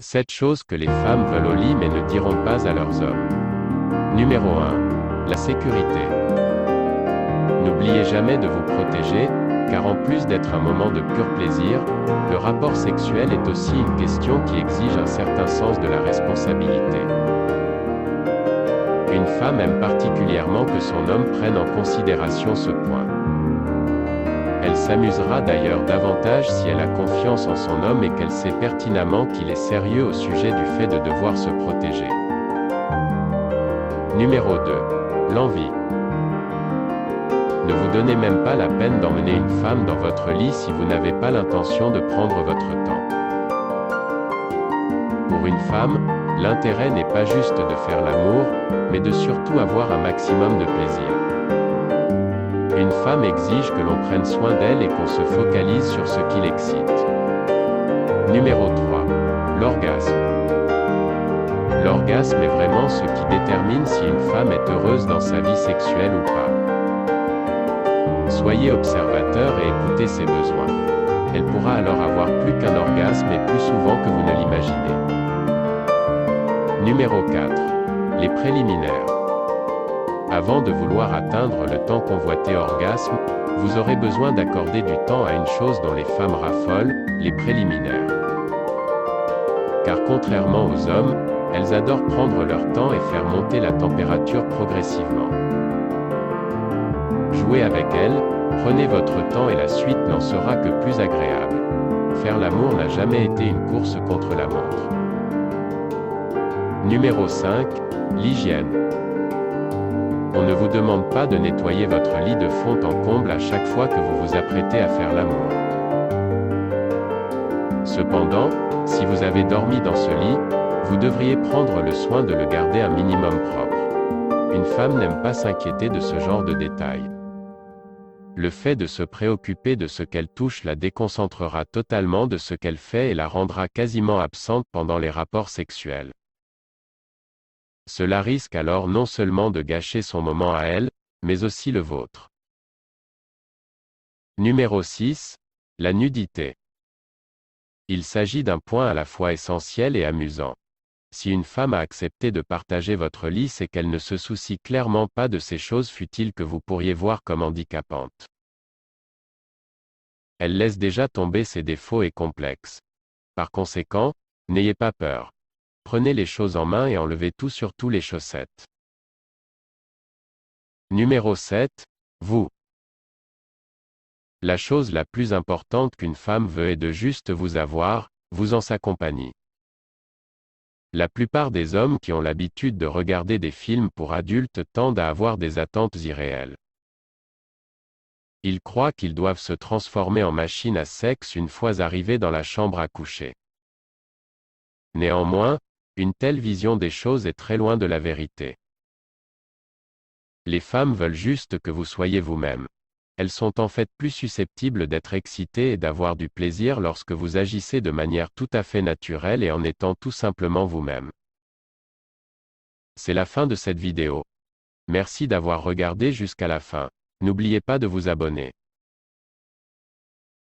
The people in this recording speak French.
7 choses que les femmes veulent au lit mais ne diront pas à leurs hommes. Numéro 1. La sécurité. N'oubliez jamais de vous protéger, car en plus d'être un moment de pur plaisir, le rapport sexuel est aussi une question qui exige un certain sens de la responsabilité. Une femme aime particulièrement que son homme prenne en considération ce point. Elle s'amusera d'ailleurs davantage si elle a confiance en son homme et qu'elle sait pertinemment qu'il est sérieux au sujet du fait de devoir se protéger. Numéro 2. L'envie. Ne vous donnez même pas la peine d'emmener une femme dans votre lit si vous n'avez pas l'intention de prendre votre temps. Pour une femme, l'intérêt n'est pas juste de faire l'amour, mais de surtout avoir un maximum de plaisir. Une femme exige que l'on prenne soin d'elle et qu'on se focalise sur ce qui l'excite. Numéro 3. L'orgasme. L'orgasme est vraiment ce qui détermine si une femme est heureuse dans sa vie sexuelle ou pas. Soyez observateur et écoutez ses besoins. Elle pourra alors avoir plus qu'un orgasme et plus souvent que vous ne l'imaginez. Numéro 4. Les préliminaires. Avant de vouloir atteindre le temps convoité orgasme, vous aurez besoin d'accorder du temps à une chose dont les femmes raffolent, les préliminaires. Car contrairement aux hommes, elles adorent prendre leur temps et faire monter la température progressivement. Jouez avec elles, prenez votre temps et la suite n'en sera que plus agréable. Faire l'amour n'a jamais été une course contre la montre. Numéro 5. L'hygiène. On ne vous demande pas de nettoyer votre lit de fond en comble à chaque fois que vous vous apprêtez à faire l'amour. Cependant, si vous avez dormi dans ce lit, vous devriez prendre le soin de le garder un minimum propre. Une femme n'aime pas s'inquiéter de ce genre de détails. Le fait de se préoccuper de ce qu'elle touche la déconcentrera totalement de ce qu'elle fait et la rendra quasiment absente pendant les rapports sexuels. Cela risque alors non seulement de gâcher son moment à elle, mais aussi le vôtre. Numéro 6. La nudité. Il s'agit d'un point à la fois essentiel et amusant. Si une femme a accepté de partager votre lit, c'est qu'elle ne se soucie clairement pas de ces choses futiles que vous pourriez voir comme handicapantes. Elle laisse déjà tomber ses défauts et complexes. Par conséquent, n'ayez pas peur. Prenez les choses en main et enlevez tout, surtout les chaussettes. Numéro 7. Vous. La chose la plus importante qu'une femme veut est de juste vous avoir, vous en sa compagnie. La plupart des hommes qui ont l'habitude de regarder des films pour adultes tendent à avoir des attentes irréelles. Ils croient qu'ils doivent se transformer en machine à sexe une fois arrivés dans la chambre à coucher. Néanmoins, une telle vision des choses est très loin de la vérité. Les femmes veulent juste que vous soyez vous-même. Elles sont en fait plus susceptibles d'être excitées et d'avoir du plaisir lorsque vous agissez de manière tout à fait naturelle et en étant tout simplement vous-même. C'est la fin de cette vidéo. Merci d'avoir regardé jusqu'à la fin. N'oubliez pas de vous abonner.